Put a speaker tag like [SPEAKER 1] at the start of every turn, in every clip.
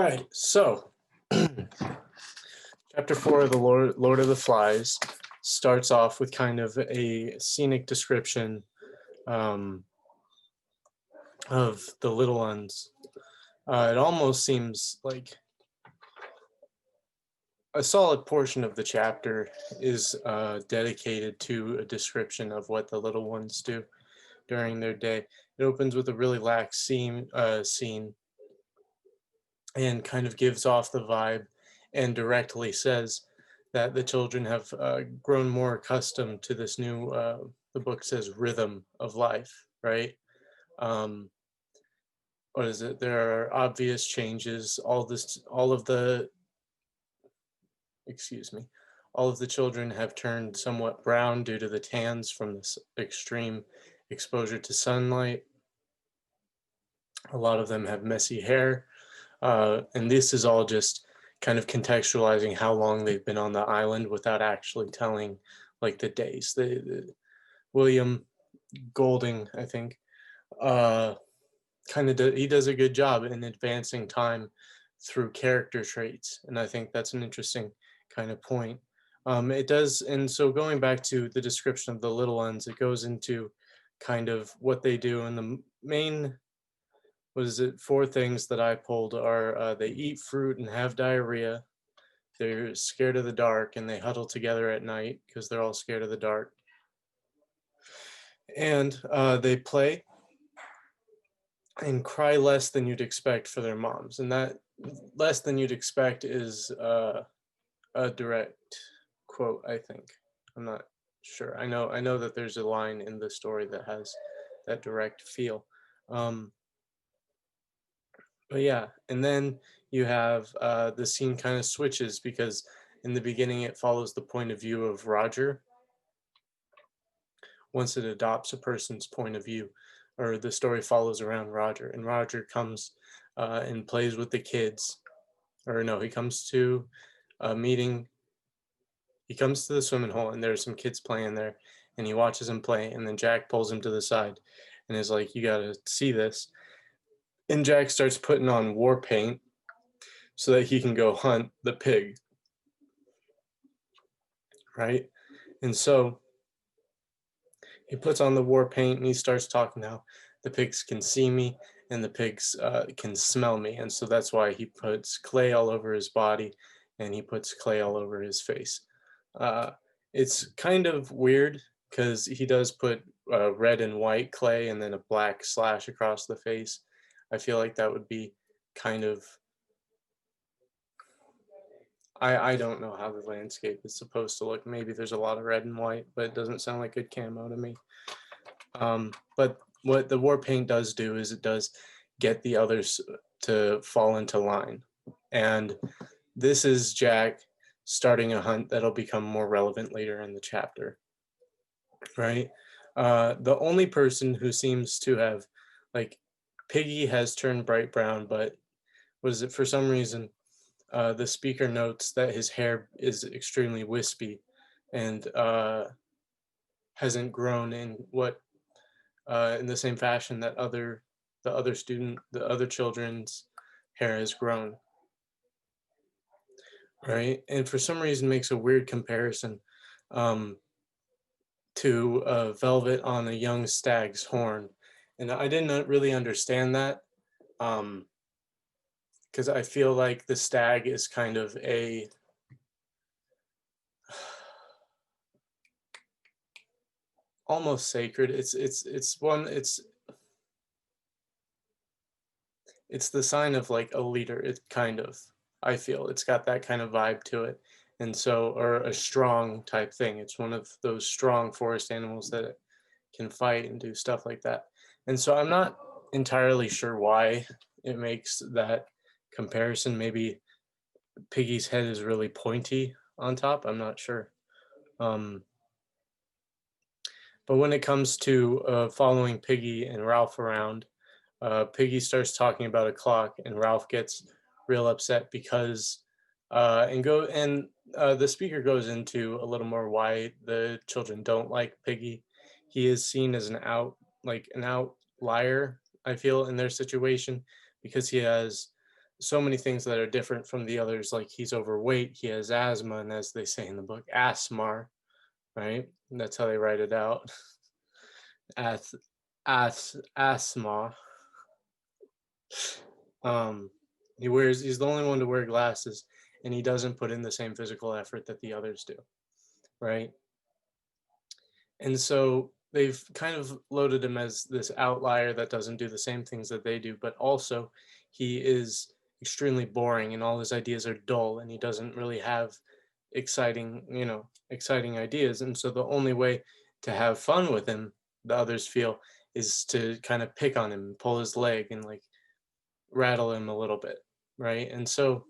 [SPEAKER 1] right, so chapter 4 of the Lord of the Flies starts off with kind of a scenic description um, of the little ones. It almost seems like a solid portion of the chapter is dedicated to a description of what the little ones do during their day. It opens with a really lax scene and kind of gives off the vibe and directly says that the children have grown more accustomed to this new, the book says, rhythm of life, right? Um, what is it? There are obvious changes. All of the, excuse me, all of the children have turned somewhat brown due to the tans from this extreme exposure to sunlight. A lot of them have messy hair. And this is all just kind of contextualizing how long they've been on the island without actually telling like the days. William Golding, I think, he does a good job in advancing time through character traits, and I think that's an interesting kind of point. It does, and so going back to the description of the little ones, it goes into kind of what they do, and the main four things that I pulled are they eat fruit and have diarrhea. They're scared of the dark and they huddle together at night because they're all scared of the dark. And they play and cry less than you'd expect for their moms. And that less than you'd expect is a direct quote, I think. I'm not sure. I know that there's a line in the story that has that direct feel. But yeah, and then you have the scene kind of switches because in the beginning it follows the point of view of Roger. Once it adopts a person's point of view, or the story follows around Roger, and Roger comes and plays with the kids. Or no, he comes to a meeting. He comes to the swimming hole, and there's some kids playing there, and he watches them play, and then Jack pulls him to the side and is like, "You got to see this." And Jack starts putting on war paint so that he can go hunt the pig, right? And so he puts on the war paint and he starts talking how the pigs can see me and the pigs can smell me. And so that's why he puts clay all over his body and he puts clay all over his face. Uh, it's kind of weird because he does put red and white clay and then a black slash across the face. I feel like that would be kind of, I don't know how the landscape is supposed to look. Maybe there's a lot of red and white, but it doesn't sound like good camo to me. But what the war paint does do is it does get the others to fall into line. And this is Jack starting a hunt that'll become more relevant later in the chapter, right? The only person who seems to have, like, Piggy has turned bright brown, but what is it, for some reason, the speaker notes that his hair is extremely wispy and hasn't grown in the same fashion that the other children's hair has grown, right? And for some reason makes a weird comparison um, to velvet on a young stag's horn. And I didn't really understand that because I feel like the stag is kind of a almost sacred. It's the sign of like a leader. It kind of, I feel it's got that kind of vibe to it. And so, or a strong type thing. It's one of those strong forest animals that can fight and do stuff like that. And so I'm not entirely sure why it makes that comparison. Maybe Piggy's head is really pointy on top. I'm not sure. Um, but when it comes to following Piggy and Ralph around, Piggy starts talking about a clock, and Ralph gets real upset because the speaker goes into a little more why the children don't like Piggy. He is seen as an outlier, I feel, in their situation because he has so many things that are different from the others. Like he's overweight, he has asthma, and as they say in the book, asthma, right? And that's how they write it out. Ath, asthma. Um, he's the only one to wear glasses, and he doesn't put in the same physical effort that the others do, right? And so they've kind of loaded him as this outlier that doesn't do the same things that they do, but also he is extremely boring and all his ideas are dull and he doesn't really have exciting ideas. And so the only way to have fun with him, the others feel, is to kind of pick on him, pull his leg and like rattle him a little bit, right? And so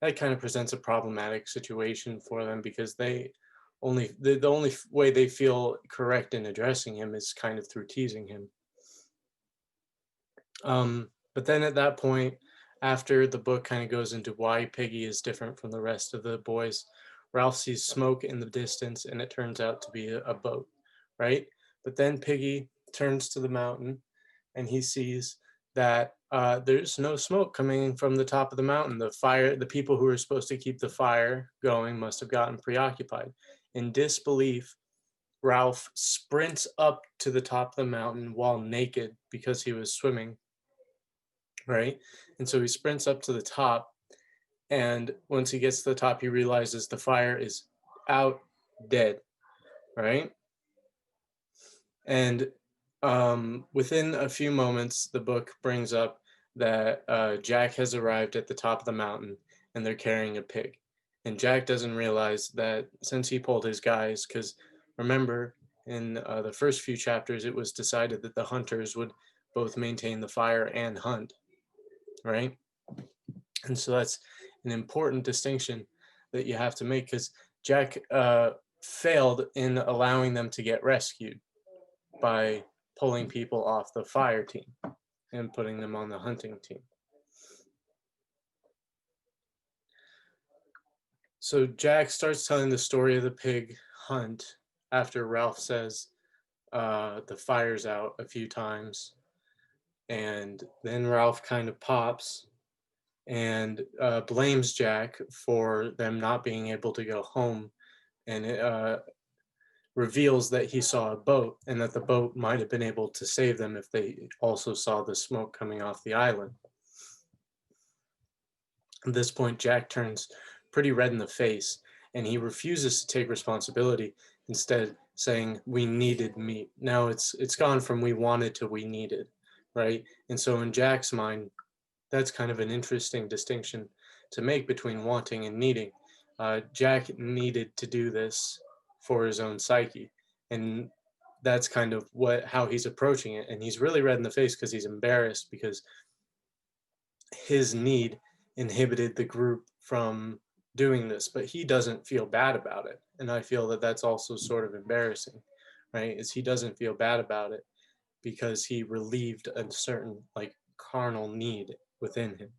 [SPEAKER 1] that kind of presents a problematic situation for them because the only way they feel correct in addressing him is kind of through teasing him. But then at that point, after the book kind of goes into why Piggy is different from the rest of the boys, Ralph sees smoke in the distance and it turns out to be a boat, right? But then Piggy turns to the mountain and he sees that there's no smoke coming from the top of the mountain. The people who were supposed to keep the fire going must have gotten preoccupied. In disbelief, Ralph sprints up to the top of the mountain while naked because he was swimming, right? And so he sprints up to the top, and once he gets to the top, he realizes the fire is out, dead, right? And within a few moments, the book brings up that Jack has arrived at the top of the mountain and they're carrying a pig. And Jack doesn't realize that since he pulled his guys, because remember, in the first few chapters, it was decided that the hunters would both maintain the fire and hunt, right? And so that's an important distinction that you have to make because Jack failed in allowing them to get rescued by pulling people off the fire team and putting them on the hunting team. So Jack starts telling the story of the pig hunt after Ralph says the fire's out a few times. And then Ralph kind of pops and blames Jack for them not being able to go home. And it reveals that he saw a boat and that the boat might have been able to save them if they also saw the smoke coming off the island. At this point, Jack turns pretty red in the face and he refuses to take responsibility, instead saying, "We needed meat." Now it's gone from "we wanted" to "we needed," right? And so in Jack's mind, that's kind of an interesting distinction to make between wanting and needing. Jack needed to do this for his own psyche, and that's kind of how he's approaching it. And he's really red in the face because he's embarrassed because his need inhibited the group from doing this, but he doesn't feel bad about it. And I feel that that's also sort of embarrassing, right? Is he doesn't feel bad about it because he relieved a certain like carnal need within him.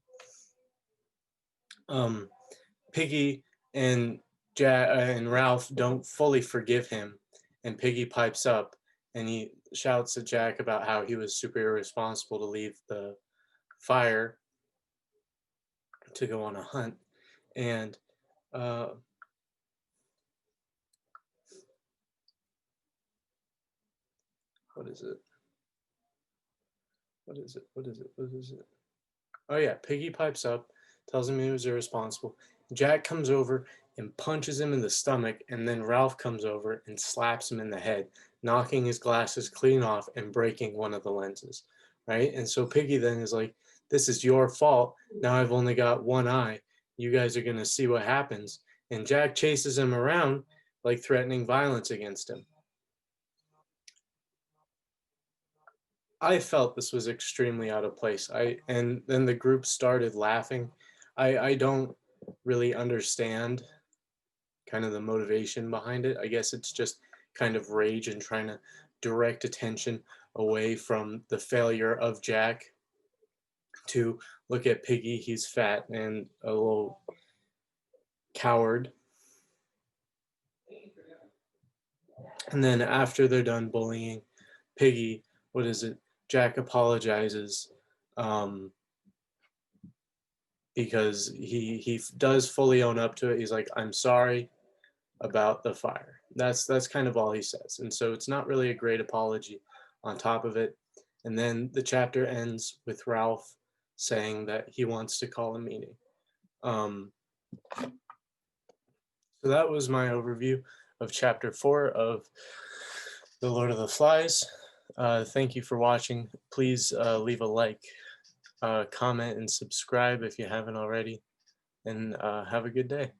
[SPEAKER 1] Piggy and and Ralph don't fully forgive him, and Piggy pipes up and he shouts at Jack about how he was super irresponsible to leave the fire to go on a hunt. And uh, what is it? What is it? What is it? What is it? Oh yeah, Piggy pipes up, tells him he was irresponsible. Jack comes over and punches him in the stomach, and then Ralph comes over and slaps him in the head, knocking his glasses clean off and breaking one of the lenses, right? And so Piggy then is like, "This is your fault. Now I've only got one eye. You guys are gonna see what happens." And Jack chases him around, like threatening violence against him. I felt this was extremely out of place. And then the group started laughing. I don't really understand kind of the motivation behind it. I guess it's just kind of rage and trying to direct attention away from the failure of Jack to look at Piggy. He's fat and a little coward. And then after they're done bullying Piggy, what is it? Jack apologizes um, because he does fully own up to it. He's like, I'm sorry about the fire. That's kind of all he says. And so it's not really a great apology on top of it. And then the chapter ends with Ralph saying that he wants to call a meeting. So that was my overview of chapter 4 of The Lord of the Flies. Thank you for watching. Please leave a like, comment, and subscribe if you haven't already. And have a good day.